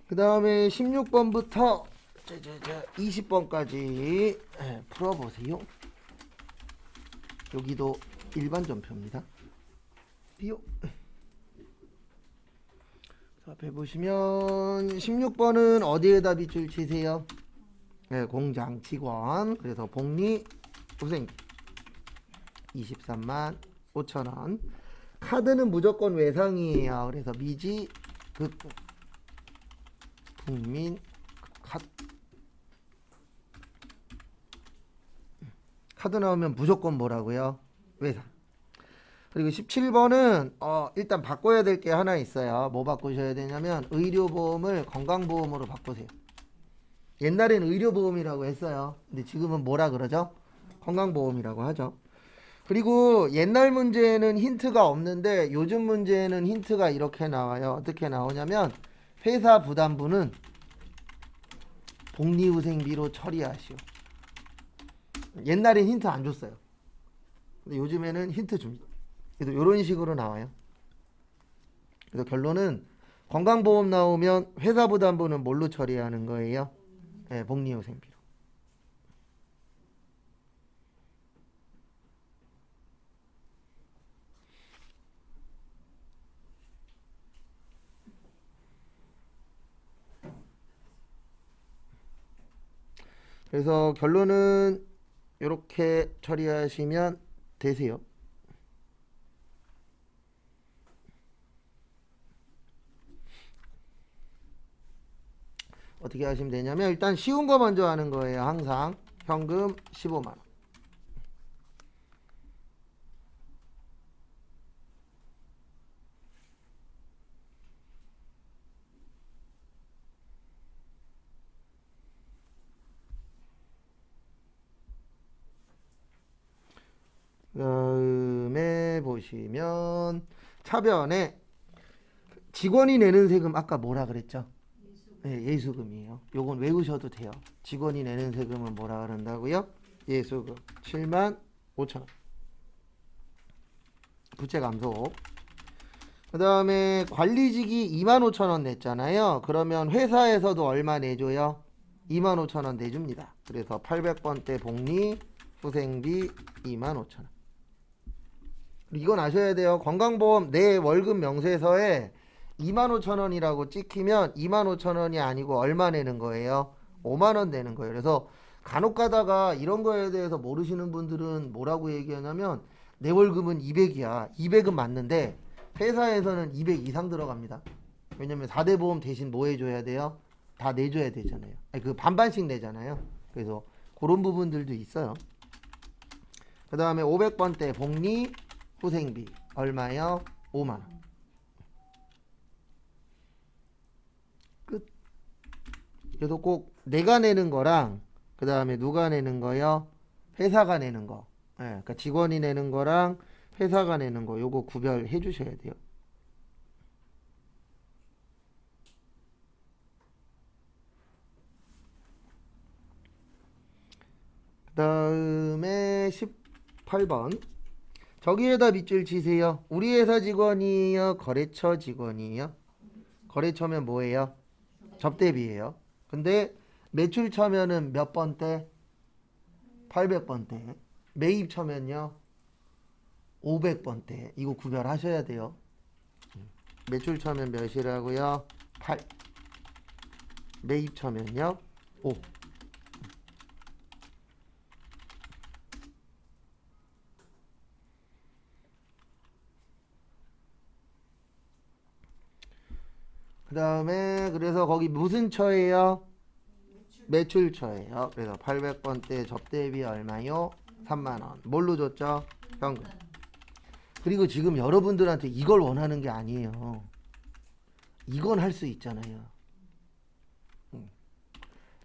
그 다음에 16번부터 20번까지 풀어보세요. 여기도 일반 전표입니다. 띠요. 자, 앞에 보시면 16번은 어디에다 밑줄 치세요? 네, 공장 직원. 그래서 복리 후생 23만 5천원. 카드는 무조건 외상이에요. 그래서 미지 극 국민 카드 나오면 무조건 뭐라고요? 외상. 그리고 17번은 일단 바꿔야 될 게 하나 있어요. 뭐 바꾸셔야 되냐면 의료보험을 건강보험으로 바꾸세요. 옛날에는 의료보험이라고 했어요. 근데 지금은 뭐라 그러죠? 건강보험이라고 하죠. 그리고 옛날 문제에는 힌트가 없는데 요즘 문제에는 힌트가 이렇게 나와요. 어떻게 나오냐면 회사 부담부는 복리후생비로 처리하시오. 옛날엔 힌트 안 줬어요. 근데 요즘에는 힌트 줍니다. 그래서 이런 식으로 나와요. 그래서 결론은 건강보험 나오면 회사 부담부는 뭘로 처리하는 거예요? 네, 복리후생비로. 그래서 결론은 이렇게 처리하시면 되세요. 어떻게 하시면 되냐면 일단 쉬운 거 먼저 하는 거예요. 항상 현금 15만원. 그 다음에 보시면 차변에 직원이 내는 세금 아까 뭐라 그랬죠? 네, 예수금이에요. 요건 외우셔도 돼요. 직원이 내는 세금은 뭐라 그런다고요? 예수금 7만 5천원. 부채 감소. 그 다음에 관리직이 2만 5천원 냈잖아요. 그러면 회사에서도 얼마 내줘요? 2만 5천원 내줍니다. 그래서 800번대 복리 후생비 2만 5천원. 이건 아셔야 돼요. 건강보험 내 월급 명세서에 2만 5천원이라고 찍히면 2만 5천원이 아니고 얼마 내는 거예요? 5만원 내는 거예요. 그래서 간혹 가다가 이런 거에 대해서 모르시는 분들은 뭐라고 얘기하냐면 내 월급은 200이야. 200은 맞는데 회사에서는 200 이상 들어갑니다. 왜냐면 4대 보험 대신 뭐 해줘야 돼요? 다 내줘야 되잖아요. 아니, 그 반반씩 내잖아요. 그래서 그런 부분들도 있어요. 그 다음에 500번대 복리 후생비 얼마요? 5만원. 끝. 그래서 꼭 내가 내는 거랑 그 다음에 누가 내는 거요? 회사가 내는 거. 예, 그러니까 직원이 내는 거랑 회사가 내는 거 요거 구별해 주셔야 돼요. 그 다음에 18번 저기에다 밑줄 치세요. 우리 회사 직원이에요? 거래처 직원이에요? 거래처면 뭐예요? 접대비예요. 근데 매출처면은 몇 번대? 800번대. 매입처면요? 500번대. 이거 구별하셔야 돼요. 매출처면 몇이라고요? 8. 매입처면요? 5. 그 다음에 그래서 거기 무슨 처예요? 매출처예요. 그래서 800번대 접대비 얼마요? 3만원. 뭘로 줬죠? 현금. 그리고 지금 여러분들한테 이걸 원하는 게 아니에요. 이건 할 수 있잖아요.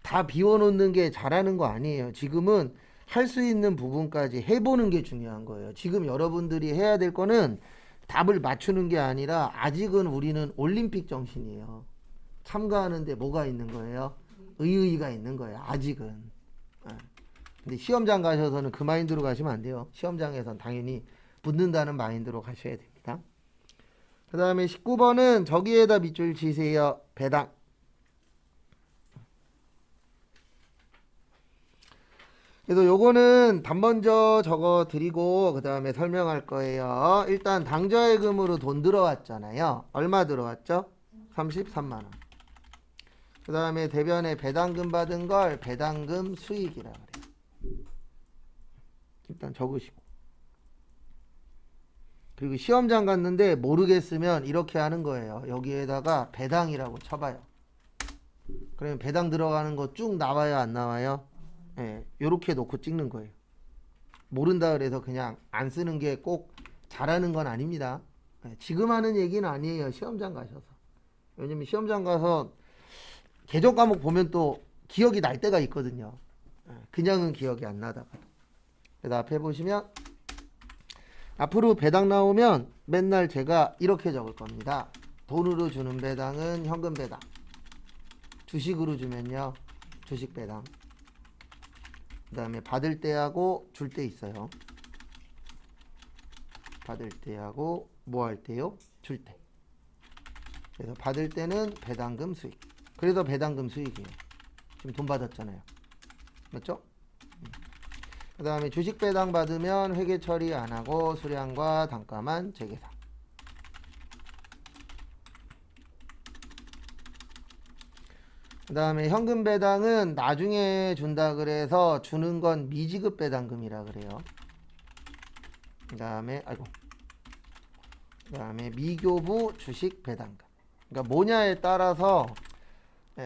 다 비워놓는 게 잘하는 거 아니에요. 지금은 할 수 있는 부분까지 해보는 게 중요한 거예요. 지금 여러분들이 해야 될 거는 답을 맞추는 게 아니라 아직은 우리는 올림픽 정신이에요. 참가하는데 뭐가 있는 거예요? 의의가 있는 거예요. 아직은. 근데 시험장 가셔서는 그 마인드로 가시면 안 돼요. 시험장에선 당연히 붙는다는 마인드로 가셔야 됩니다. 그 다음에 19번은 저기에다 밑줄 치세요. 배당. 그래서 요거는 단번져 적어 드리고 그 다음에 설명할 거예요. 일단 당좌예금으로 돈 들어왔잖아요. 얼마 들어왔죠? 33만 원. 그 다음에 대변에 배당금 받은 걸 배당금 수익이라 그래요. 일단 적으시고. 그리고 시험장 갔는데 모르겠으면 이렇게 하는 거예요. 여기에다가 배당이라고 쳐봐요. 그러면 배당 들어가는 거 쭉 나와요, 안 나와요? 예, 요렇게 놓고 찍는 거예요. 모른다 그래서 그냥 안 쓰는 게 꼭 잘하는 건 아닙니다. 예, 지금 하는 얘기는 아니에요. 시험장 가셔서. 왜냐면 시험장 가서 개정 과목 보면 또 기억이 날 때가 있거든요. 예, 그냥은 기억이 안 나다가. 그래서 앞에 보시면 앞으로 배당 나오면 맨날 제가 이렇게 적을 겁니다. 돈으로 주는 배당은 현금 배당. 주식으로 주면요. 주식 배당. 그 다음에 받을 때하고 줄 때 있어요. 받을 때하고 뭐 할 때요? 줄 때. 그래서 받을 때는 배당금 수익. 그래서 배당금 수익이에요. 지금 돈 받았잖아요. 맞죠? 그 다음에 주식 배당 받으면 회계 처리 안 하고 수량과 단가만 재계산. 그 다음에 현금 배당은 나중에 준다 그래서 주는 건 미지급 배당금이라 그래요. 그 다음에 미교부 주식 배당금. 그러니까 뭐냐에 따라서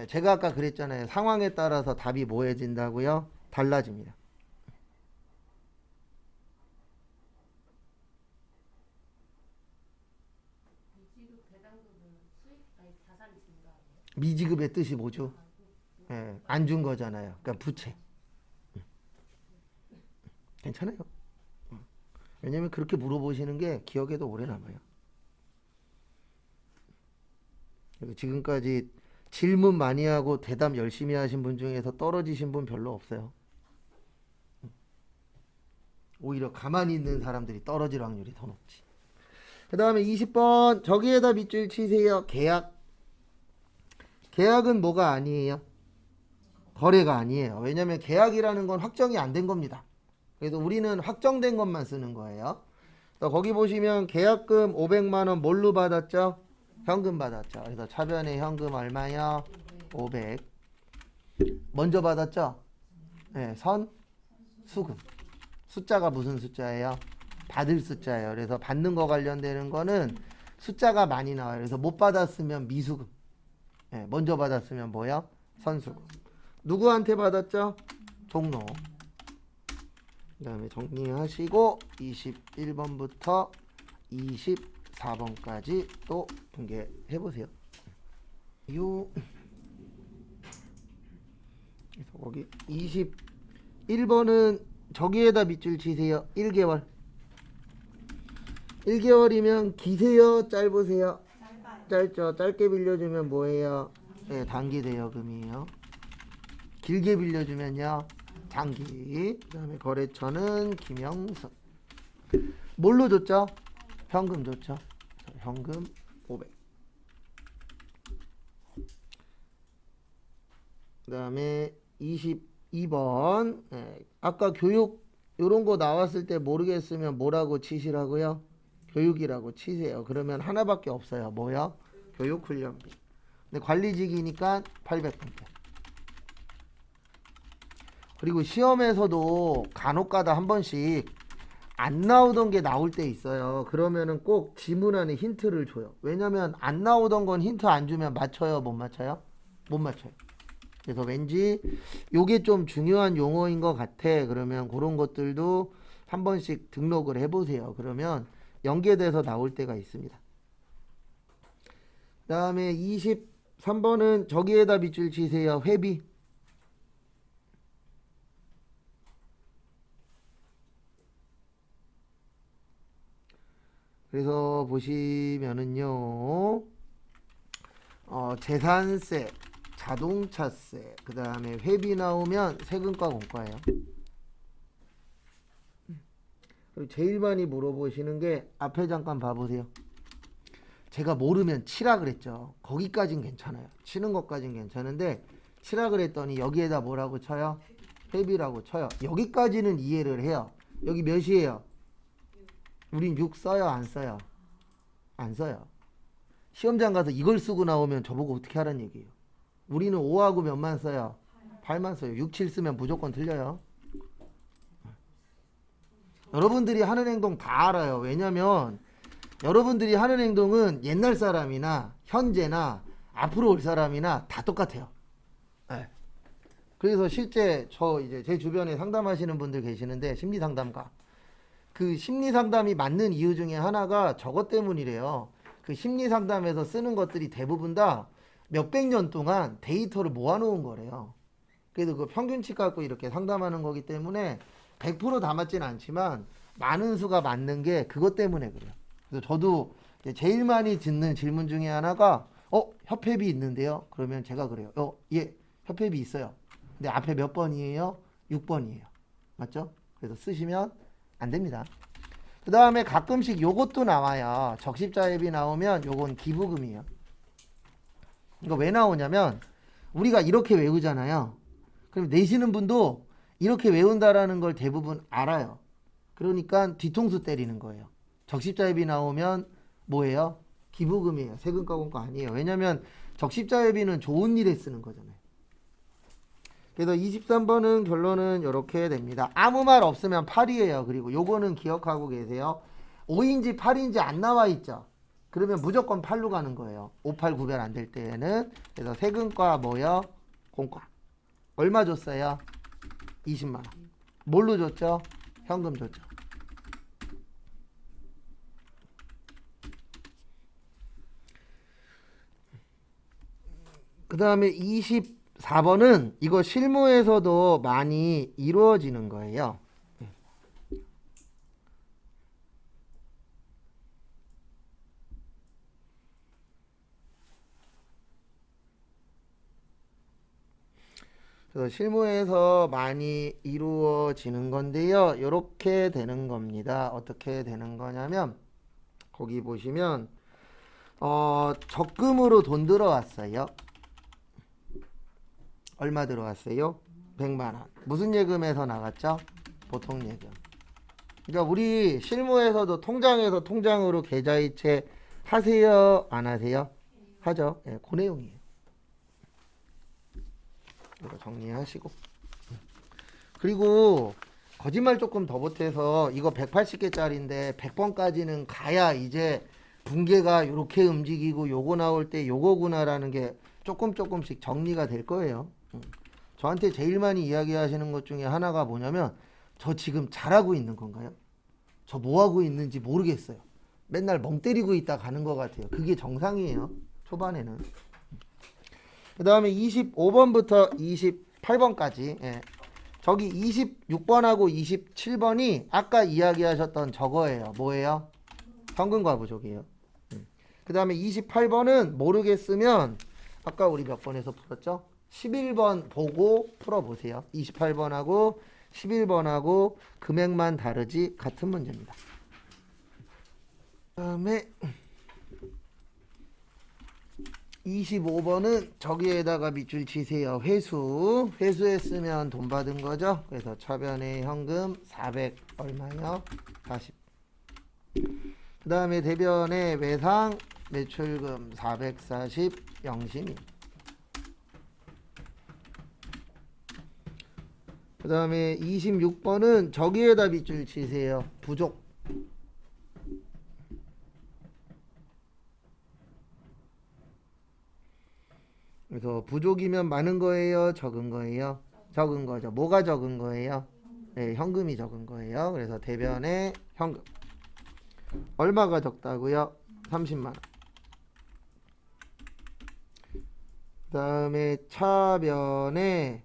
제가 아까 그랬잖아요. 상황에 따라서 답이 뭐해진다고요? 달라집니다. 미지급의 뜻이 뭐죠? 안 준 거잖아요. 그러니까 부채. 괜찮아요. 왜냐면 그렇게 물어보시는 게 기억에도 오래 남아요. 그리고 지금까지 질문 많이 하고 대답 열심히 하신 분 중에서 떨어지신 분 별로 없어요. 오히려 가만히 있는 사람들이 떨어질 확률이 더 높지. 그 다음에 20번 저기에다 밑줄 치세요. 계약. 계약은 뭐가 아니에요? 거래가 아니에요. 왜냐면 계약이라는 건 확정이 안 된 겁니다. 그래서 우리는 확정된 것만 쓰는 거예요. 거기 보시면 계약금 500만 원 뭘로 받았죠? 현금 받았죠. 그래서 차변에 현금 얼마요? 500. 먼저 받았죠? 네, 수금. 숫자가 무슨 숫자예요? 받을 숫자예요. 그래서 받는 거 관련되는 거는 숫자가 많이 나와요. 그래서 못 받았으면 미수금. 네, 먼저 받았으면 뭐요? 선수금. 누구한테 받았죠? 종로. 그 다음에 정리하시고 21번부터 24번까지 또 분개해보세요. 그래서 거기 21번은 저기에다 밑줄 치세요. 1개월. 1개월이면 기세요? 짧으세요? 짧죠. 짧게 빌려주면 뭐예요? 네, 단기 대여금이에요. 길게 빌려주면요. 장기. 그 다음에 거래처는 김영선. 뭘로 줬죠? 현금 줬죠. 현금 500. 그 다음에 22번. 아까 교육 요런 거 나왔을 때 모르겠으면 뭐라고 치시라고요? 교육이라고 치세요. 그러면 하나밖에 없어요. 뭐요? 교육훈련비. 근데 관리직이니까 800분께. 그리고 시험에서도 간혹가다 한 번씩 안 나오던 게 나올 때 있어요. 그러면은 꼭 지문 안에 힌트를 줘요. 왜냐면 안 나오던 건 힌트 안 주면 맞춰요? 못 맞춰요? 못 맞춰요. 그래서 왠지 요게 좀 중요한 용어인 것 같아. 그러면 그런 것들도 한 번씩 등록을 해보세요. 그러면 연계돼서 나올 때가 있습니다. 그 다음에 23번은 저기에다 밑줄 치세요. 회비. 그래서 보시면은요, 재산세, 자동차세, 그 다음에 회비 나오면 세금과 공과예요. 그리고 제일 많이 물어보시는 게 앞에 잠깐 봐보세요. 제가 모르면 치라 그랬죠. 거기까진 괜찮아요. 치는 것까진 괜찮은데 치라 그랬더니 여기에다 뭐라고 쳐요? 회비라고 쳐요. 여기까지는 이해를 해요. 여기 몇이에요? 우린 6 써요, 안 써요? 안 써요. 시험장 가서 이걸 쓰고 나오면 저보고 어떻게 하라는 얘기예요. 우리는 5하고 몇만 써요? 8만 써요. 6, 7 쓰면 무조건 틀려요. 여러분들이 하는 행동 다 알아요. 왜냐면 여러분들이 하는 행동은 옛날 사람이나 현재나 앞으로 올 사람이나 다 똑같아요. 네. 그래서 실제 이제 제 주변에 상담하시는 분들 계시는데 심리 상담가. 그 심리 상담이 맞는 이유 중에 하나가 저것 때문이래요. 그 심리 상담에서 쓰는 것들이 대부분 다 몇백 년 동안 데이터를 모아놓은 거래요. 그래서 그 평균치 갖고 이렇게 상담하는 거기 때문에 100%다 맞진 않지만 많은 수가 맞는 게 그것 때문에 그래요. 그래서 저도 제일 많이 듣는 질문 중에 하나가 협회비 있는데요. 그러면 제가 그래요. 예, 협회비 있어요. 근데 앞에 몇 번이에요? 6번이에요. 맞죠? 그래서 쓰시면 안 됩니다. 그 다음에 가끔씩 요것도 나와요. 적십자협이 나오면 요건 기부금이에요. 이거 왜 나오냐면 우리가 이렇게 외우잖아요. 그럼 내시는 분도 이렇게 외운다라는 걸 대부분 알아요. 그러니까 뒤통수 때리는 거예요. 적십자협이 나오면 뭐예요? 기부금이에요. 세금과 공과 아니에요. 왜냐면 적십자협의는 좋은 일에 쓰는 거잖아요. 그래서 23번은 결론은 이렇게 됩니다. 아무 말 없으면 8이에요. 그리고 요거는 기억하고 계세요. 5인지 8인지 안 나와 있죠. 그러면 무조건 8로 가는 거예요. 5, 8 구별 안 될 때에는. 그래서 세금과 뭐요? 공과. 얼마 줬어요? 20만 원. 뭘로 줬죠? 현금 줬죠. 그 다음에 24번은 이거 실무에서도 많이 이루어지는 거예요. 그래서 실무에서 많이 이루어지는 건데요. 이렇게 되는 겁니다. 어떻게 되는 거냐면 거기 보시면 적금으로 돈 들어왔어요. 얼마 들어왔어요? 100만 원. 무슨 예금에서 나갔죠? 보통 예금. 그러니까 우리 실무에서도 통장에서 통장으로 계좌이체 하세요? 안 하세요? 하죠. 예, 그 내용이에요. 이거 정리하시고. 그리고 거짓말 조금 더 보태서 이거 180개짜리인데 100번까지는 가야 이제 분계가 이렇게 움직이고 요거 나올 때 요거구나라는 게 조금씩 정리가 될 거예요. 저한테 제일 많이 이야기하시는 것 중에 하나가 뭐냐면 저 지금 잘하고 있는 건가요? 저 뭐하고 있는지 모르겠어요. 맨날 멍 때리고 있다 가는 것 같아요. 그게 정상이에요. 초반에는. 그 다음에 25번부터 28번까지 예. 저기 26번하고 27번이 아까 이야기하셨던 저거예요. 뭐예요? 현금과 부족이에요. 그 다음에 28번은 모르겠으면 아까 우리 몇 번에서 풀었죠? 11번 보고 풀어보세요. 28번하고 11번하고 금액만 다르지 같은 문제입니다. 그 다음에 25번은 저기에다가 밑줄 치세요. 회수. 회수했으면 돈 받은 거죠. 그래서 차변의 현금 400 얼마요? 40. 그 다음에 대변의 외상 매출금 440 영심이. 그 다음에 26번은 저기에다 밑줄 치세요. 부족. 그래서 부족이면 많은 거예요? 적은 거예요? 적은 거죠. 뭐가 적은 거예요? 네, 현금이 적은 거예요. 그래서 대변의 현금. 얼마가 적다고요? 30만 원. 그 다음에 차변에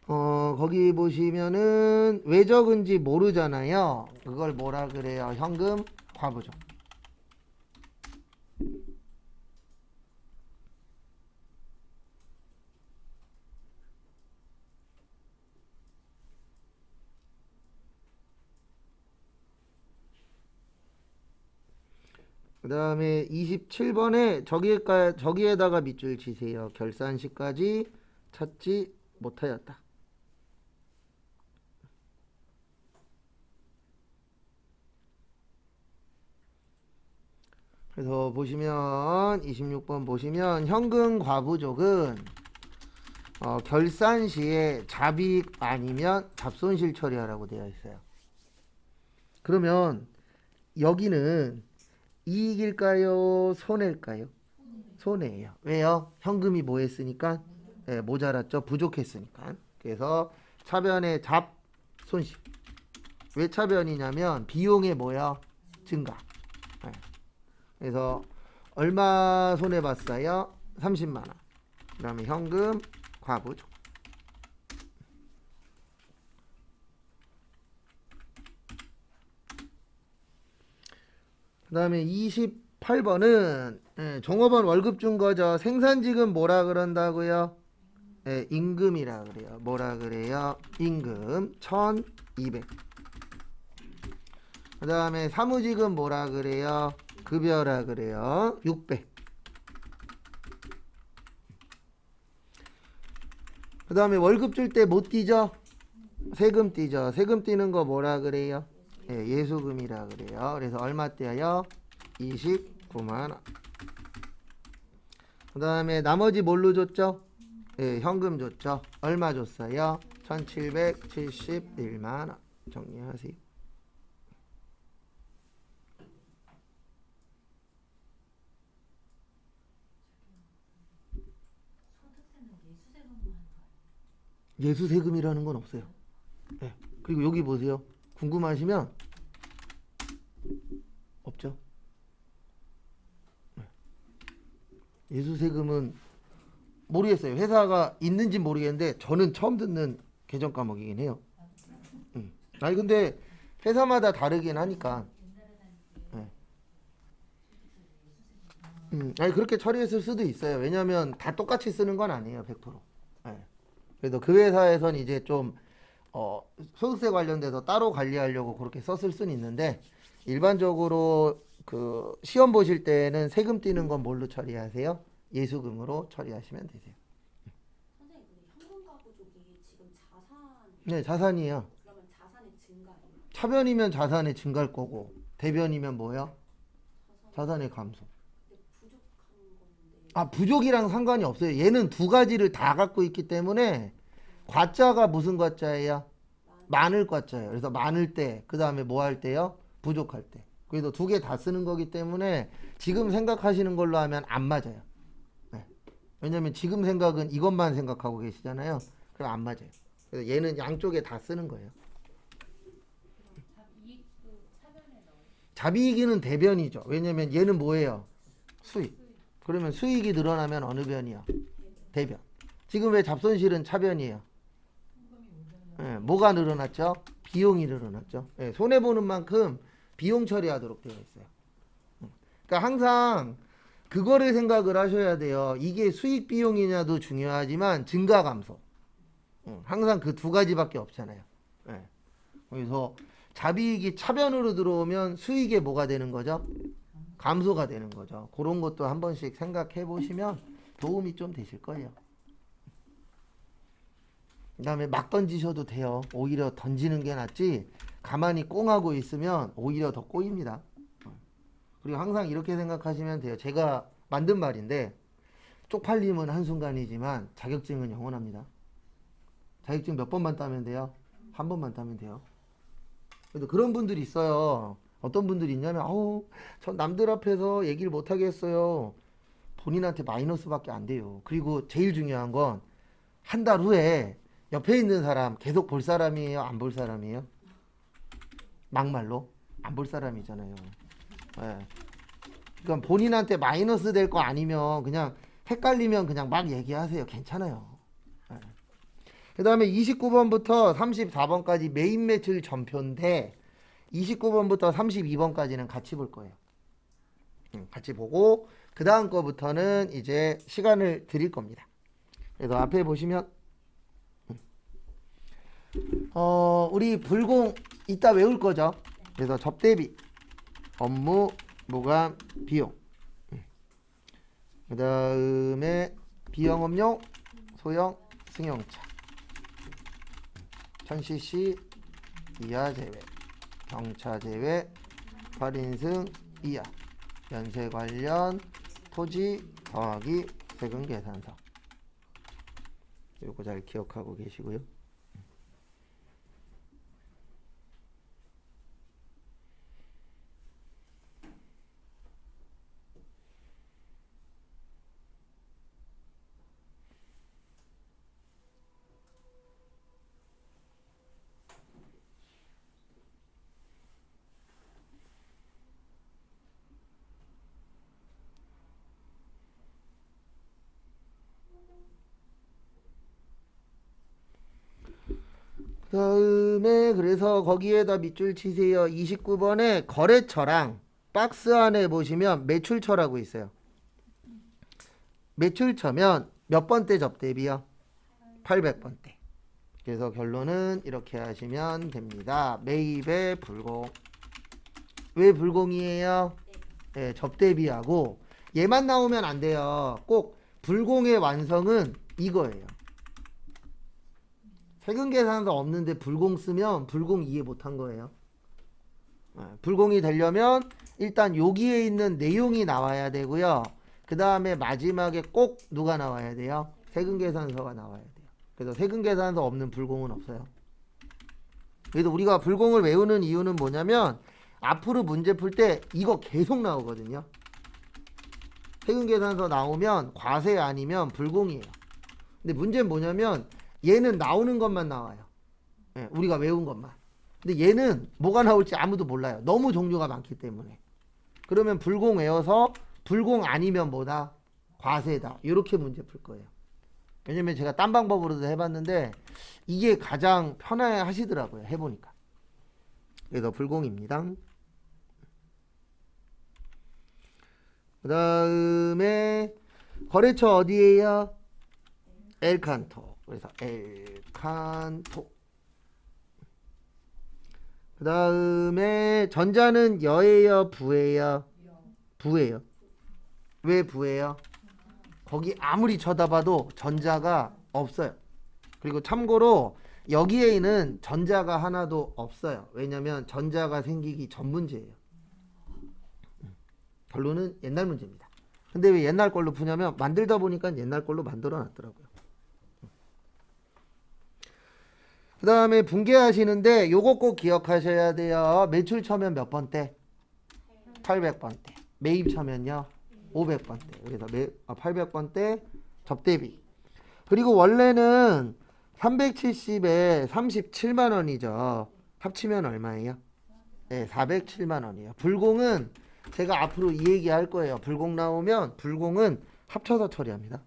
거기 보시면은 왜 적은지 모르잖아요. 그걸 뭐라 그래요? 현금 과부족. 그 다음에 27번에 저기에다가 밑줄 치세요. 결산시까지 찾지 못하였다. 그래서 보시면 26번 보시면 현금 과부족은 결산 시에 잡이익 아니면 잡손실 처리하라고 되어 있어요. 그러면 여기는 이익일까요? 손해일까요? 손해예요. 왜요? 현금이 뭐 했으니까? 네, 모자랐죠. 부족했으니까. 그래서 차변의 잡 손실. 왜 차변이냐면 비용의 뭐야? 증가. 네. 그래서 얼마 손해 봤어요? 30만 원. 그다음에 현금 과부족. 그다음에 28번은 종업원 월급 준 거죠. 생산지금 뭐라 그런다고요? 임금이라 그래요. 뭐라 그래요? 임금 1200. 그다음에 사무지금 뭐라 그래요? 급여라 그래요. 600. 그다음에 월급 줄 때 못 띄죠? 세금 띄죠. 세금 띄는 거 뭐라 그래요? 예수금이라 그래요. 그래서 얼마 떼요? 29만 원. 그다음에 나머지 뭘로 줬죠? 현금 줬죠. 얼마 줬어요? 1771만 원. 정리하세요. 예수세금이라는 건 없어요. 네. 그리고 여기 보세요. 궁금하시면 없죠. 네. 예수세금은 모르겠어요. 회사가 있는지 모르겠는데 저는 처음 듣는 개정 과목이긴 해요. 아니 근데 회사마다 다르긴 하니까. 네. 아니 그렇게 처리했을 수도 있어요. 왜냐하면 다 똑같이 쓰는 건 아니에요. 100%. 네. 그래도 그 회사에선 이제 좀 소득세 관련돼서 따로 관리하려고 그렇게 썼을 수는 있는데 일반적으로 그 시험 보실 때는 세금 띄는 건 뭘로 처리하세요? 예수금으로 처리하시면 되세요. 선생님, 근데 현금가구족이 지금 자산 네, 자산이에요. 그러면 자산의 증가예요? 차변이면 자산의 증가일 거고 대변이면 뭐요? 자산의 감소. 근데 부족한 건데. 아, 부족이랑 상관이 없어요. 얘는 두 가지를 다 갖고 있기 때문에 과자가 무슨 과자예요? 많을 과자예요. 그래서 많을 때, 그 다음에 뭐 할 때요? 부족할 때. 그래서 두 개 다 쓰는 거기 때문에 지금 생각하시는 걸로 하면 안 맞아요. 네. 왜냐면 지금 생각은 이것만 생각하고 계시잖아요. 그럼 안 맞아요. 그래서 얘는 양쪽에 다 쓰는 거예요. 잡이익은 대변이죠. 왜냐면 얘는 뭐예요? 수익. 그러면 수익이 늘어나면 어느 변이요? 대변. 지금 왜 잡손실은 차변이에요? 뭐가 늘어났죠? 비용이 늘어났죠. 손해보는 만큼 비용 처리하도록 되어 있어요. 그러니까 항상 그거를 생각을 하셔야 돼요. 이게 수익 비용이냐도 중요하지만 증가 감소. 항상 그 두 가지밖에 없잖아요. 그래서 잡이익이 차변으로 들어오면 수익에 뭐가 되는 거죠? 감소가 되는 거죠. 그런 것도 한 번씩 생각해 보시면 도움이 좀 되실 거예요. 그 다음에 막 던지셔도 돼요. 오히려 던지는 게 낫지 가만히 꽁하고 있으면 오히려 더 꼬입니다. 그리고 항상 이렇게 생각하시면 돼요. 제가 만든 말인데 쪽팔림은 한순간이지만 자격증은 영원합니다. 자격증 몇 번만 따면 돼요? 한 번만 따면 돼요. 그래도 그런 분들이 있어요. 어떤 분들이 있냐면 전 남들 앞에서 얘기를 못 하겠어요. 본인한테 마이너스밖에 안 돼요. 그리고 제일 중요한 건 한 달 후에 옆에 있는 사람 계속 볼 사람이에요? 안 볼 사람이에요? 막말로? 안 볼 사람이잖아요. 네. 그러니까 본인한테 마이너스 될 거 아니면 그냥 헷갈리면 그냥 막 얘기하세요. 괜찮아요. 네. 그 다음에 29번부터 34번까지 메인 매출 전표인데 29번부터 32번까지는 같이 볼 거예요. 같이 보고 그 다음 거부터는 이제 시간을 드릴 겁니다. 그래서 앞에 보시면 우리 불공 이따 외울 거죠. 그래서 접대비, 업무, 무감, 비용. 그 다음에 비영업용, 소형, 승용차. 1000cc 이하 제외, 경차 제외, 8인승 이하. 연세 관련 토지 더하기 세금 계산서. 요거 잘 기억하고 계시고요. 그다음에 그래서 거기에다 밑줄 치세요. 29번에 거래처랑 박스 안에 보시면 매출처라고 있어요. 매출처면 몇 번대 접대비요? 800번대. 그래서 결론은 이렇게 하시면 됩니다. 매입의 불공. 왜 불공이에요? 네, 접대비하고 얘만 나오면 안 돼요. 꼭 불공의 완성은 이거예요. 세금 계산서 없는데 불공 쓰면 불공 이해 못한 거예요. 불공이 되려면 일단 여기에 있는 내용이 나와야 되고요. 그 다음에 마지막에 꼭 누가 나와야 돼요? 세금 계산서가 나와야 돼요. 그래서 세금 계산서 없는 불공은 없어요. 그래서 우리가 불공을 외우는 이유는 뭐냐면 앞으로 문제 풀 때 이거 계속 나오거든요. 세금 계산서 나오면 과세 아니면 불공이에요. 근데 문제는 뭐냐면 얘는 나오는 것만 나와요. 예, 우리가 외운 것만. 근데 얘는 뭐가 나올지 아무도 몰라요. 너무 종류가 많기 때문에. 그러면 불공 외워서 불공 아니면 뭐다? 과세다. 이렇게 문제 풀 거예요. 왜냐면 제가 딴 방법으로도 해봤는데 이게 가장 편해 하시더라고요. 해보니까. 그래서 불공입니다. 그 다음에 거래처 어디에요? 엘칸토. 그래서 엘칸토. 그 다음에 전자는 여예요? 부예요? 부예요. 왜 부예요? 거기 아무리 쳐다봐도 전자가 없어요. 그리고 참고로 여기에는 전자가 하나도 없어요. 왜냐면 전자가 생기기 전 문제예요. 결론은 옛날 문제입니다. 근데 왜 옛날 걸로 푸냐면 만들다 보니까 옛날 걸로 만들어 놨더라고요. 그 다음에 분개하시는데 요거 꼭 기억하셔야 돼요. 매출 처면 몇 번대? 800번대. 매입 처면요? 500번대. 그래서 800번대 접대비. 그리고 원래는 370에 37만 원이죠. 합치면 얼마예요? 네, 407만 원이에요. 불공은 제가 앞으로 이 얘기 할 거예요. 불공 나오면 불공은 합쳐서 처리합니다.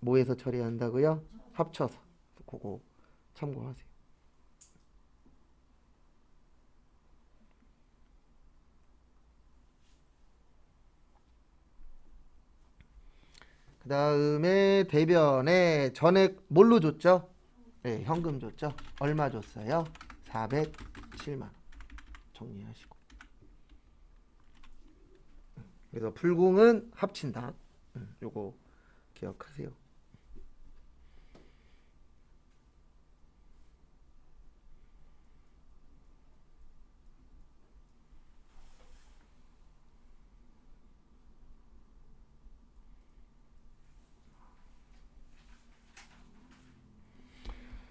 뭐에서 처리한다고요? 합쳐서. 그거 참고하세요. 그 다음에 대변에 전액 뭘로 줬죠? 네, 현금 줬죠. 얼마 줬어요? 407만 원. 정리하시고. 그래서 불공은 합친다. 요거 기억하세요.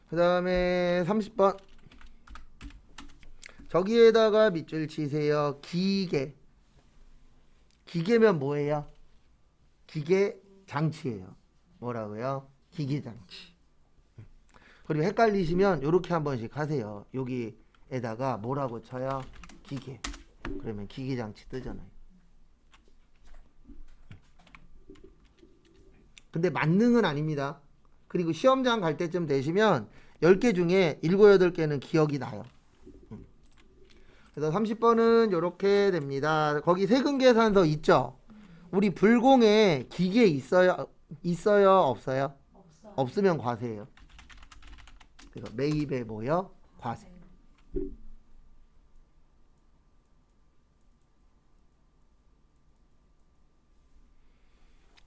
그 다음에 30번 저기에다가 밑줄 치세요. 기계. 기계면 뭐예요? 기계 장치예요. 뭐라고요? 기계 장치. 그리고 헷갈리시면 이렇게 한 번씩 하세요. 여기에다가 뭐라고 쳐요? 기계. 그러면 기계 장치 뜨잖아요. 근데 만능은 아닙니다. 그리고 시험장 갈 때쯤 되시면 10개 중에 7, 8개는 기억이 나요. 그래서 30번은 이렇게 됩니다. 거기 세금 계산서 있죠? 우리 불공에 기계 있어요? 없어요? 없으면 과세예요. 그래서 매입에 뭐요? 과세.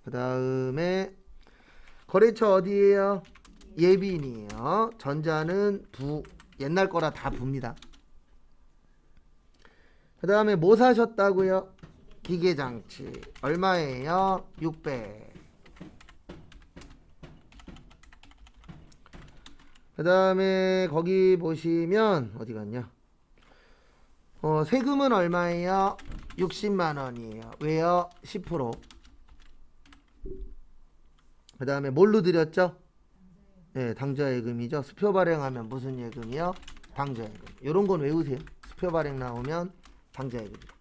그 다음에 거래처 어디예요? 예빈이에요. 전자는 부. 옛날 거라 다 부입니다. 그 다음에 뭐 사셨다고요? 기계장치. 얼마예요? 600. 그 다음에 거기 보시면 어디 갔냐? 세금은 얼마예요? 60만 원이에요. 왜요? 10%. 그 다음에 뭘로 드렸죠? 네, 당좌예금이죠. 수표 발행하면 무슨 예금이요? 당좌예금. 이런 건 외우세요. 수표 발행 나오면 당좌예금이다.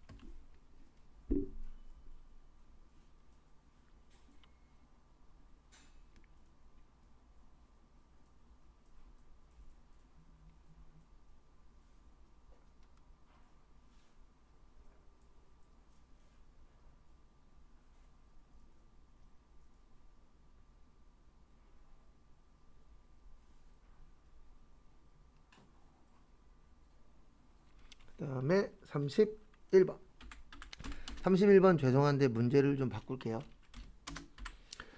그 다음에 31번. 31번 죄송한데 문제를 좀 바꿀게요.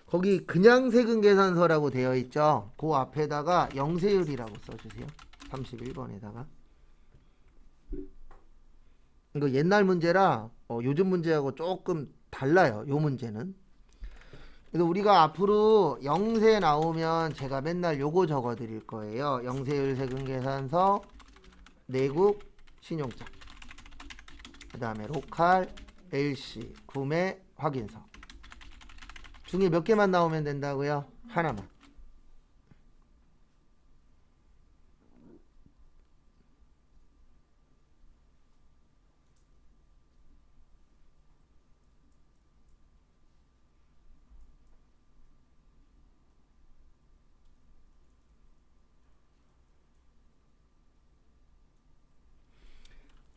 거기 그냥 세금 계산서라고 되어 있죠. 그 앞에다가 영세율이라고 써주세요. 31번에다가. 이거 옛날 문제라 요즘 문제하고 조금 달라요. 요 문제는. 그래서 우리가 앞으로 영세 나오면 제가 맨날 요거 적어 드릴 거예요. 영세율 세금 계산서, 내국 신용자, 그 다음에 로컬, LC, 구매 확인서 중에 몇 개만 나오면 된다고요? 하나만.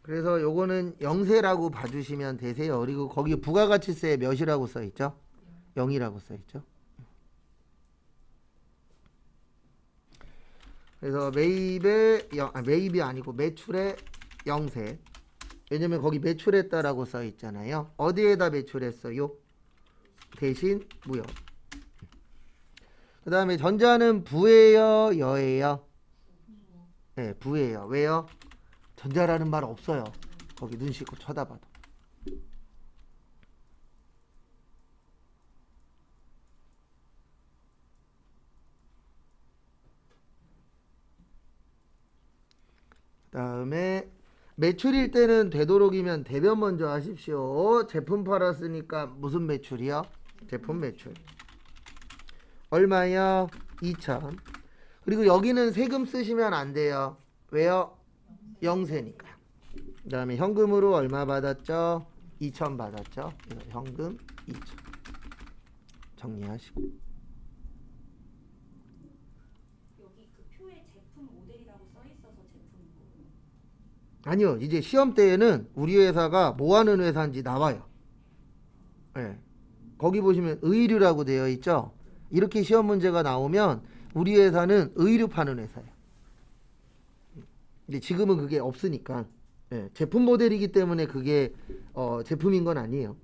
그래서 요거는 영세라고 봐주시면 되세요. 그리고 거기 부가가치세 몇이라고 써있죠? 0이라고 써있죠. 그래서 매입이 아니고 매출의 영세. 왜냐면 거기 매출했다라고 써있잖아요. 어디에다 매출했어요? 대신 무역. 그 다음에 전자는 부예요, 여예요? 네, 부예요. 왜요? 전자라는 말 없어요. 거기 눈 씻고 쳐다봐도. 그 다음에 매출일 때는 되도록이면 대변 먼저 하십시오. 제품 팔았으니까 무슨 매출이요? 제품 매출. 얼마요? 2천. 그리고 여기는 세금 쓰시면 안 돼요. 왜요? 영세니까. 그 다음에 현금으로 얼마 받았죠? 2천 받았죠? 그래서 현금 2천. 정리하시고. 여기 그 표에 제품 모델이라고 써 있어서 제품인 거예요. 아니요. 이제 시험 때에는 우리 회사가 뭐 하는 회사인지 나와요. 네. 거기 보시면 의류라고 되어 있죠? 이렇게 시험 문제가 나오면 우리 회사는 의류 파는 회사예요. 근데 지금은 그게 없으니까. 네. 제품 모델이기 때문에 그게 제품인 건 아니에요.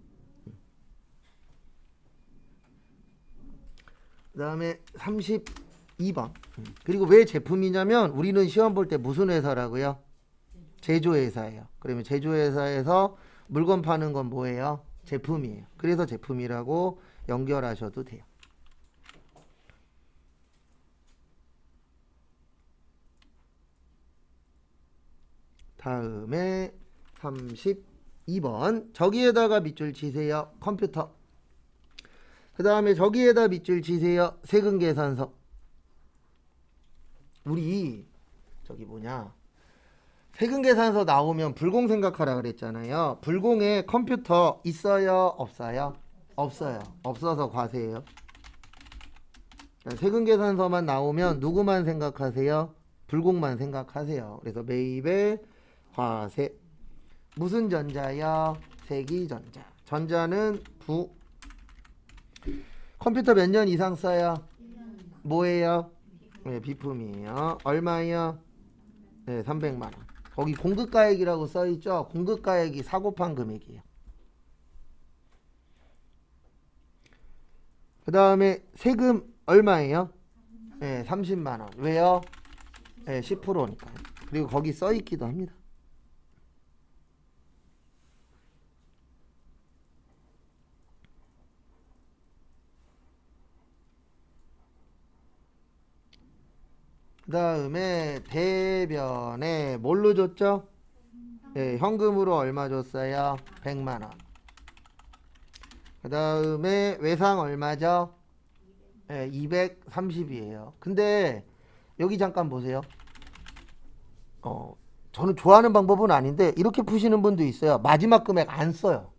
그 다음에 32번. 그리고 왜 제품이냐면 우리는 시험 볼 때 무슨 회사라고요? 제조회사예요. 그러면 제조회사에서 물건 파는 건 뭐예요? 제품이에요. 그래서 제품이라고 연결하셔도 돼요. 다음에 32번. 저기에다가 밑줄 치세요. 컴퓨터. 그 다음에 저기에다 밑줄 치세요. 세금 계산서. 우리 저기 뭐냐, 세금 계산서 나오면 불공 생각하라 그랬잖아요. 불공에 컴퓨터 있어요? 없어요? 없어요. 없어서 과세예요. 세금 계산서만 나오면 누구만 생각하세요? 불공만 생각하세요. 그래서 매입의 과세. 무슨 전자요? 세기전자. 전자는 부. 컴퓨터 몇 년 이상 써요? 뭐예요? 네, 비품이에요. 얼마예요? 네, 300만 원. 거기 공급가액이라고 써있죠? 공급가액이 사고판 금액이에요. 그 다음에 세금 얼마예요? 네, 30만 원. 왜요? 네, 10%니까. 그리고 거기 써있기도 합니다. 그 다음에 대변에 뭘로 줬죠? 네, 현금으로 얼마 줬어요? 100만 원. 그 다음에 외상 얼마죠? 네, 230이에요. 근데 여기 잠깐 보세요. 저는 좋아하는 방법은 아닌데 이렇게 푸시는 분도 있어요. 마지막 금액 안 써요.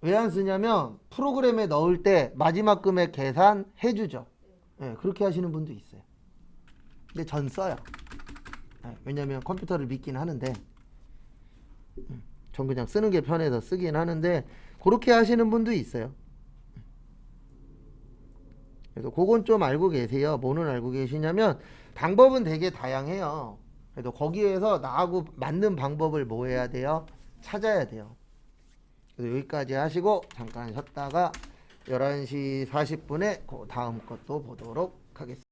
왜 안 쓰냐면 프로그램에 넣을 때 마지막 금액 계산해 주죠. 네, 그렇게 하시는 분도 있어요. 근데 전 써요. 네, 왜냐면 컴퓨터를 믿긴 하는데 전 그냥 쓰는 게 편해서 쓰긴 하는데 그렇게 하시는 분도 있어요. 그래서 그건 좀 알고 계세요. 뭐는 알고 계시냐면 방법은 되게 다양해요. 그래도 거기에서 나하고 맞는 방법을 뭐 해야 돼요? 찾아야 돼요. 그래서 여기까지 하시고 잠깐 쉬었다가 11시 40분에 그 다음 것도 보도록 하겠습니다.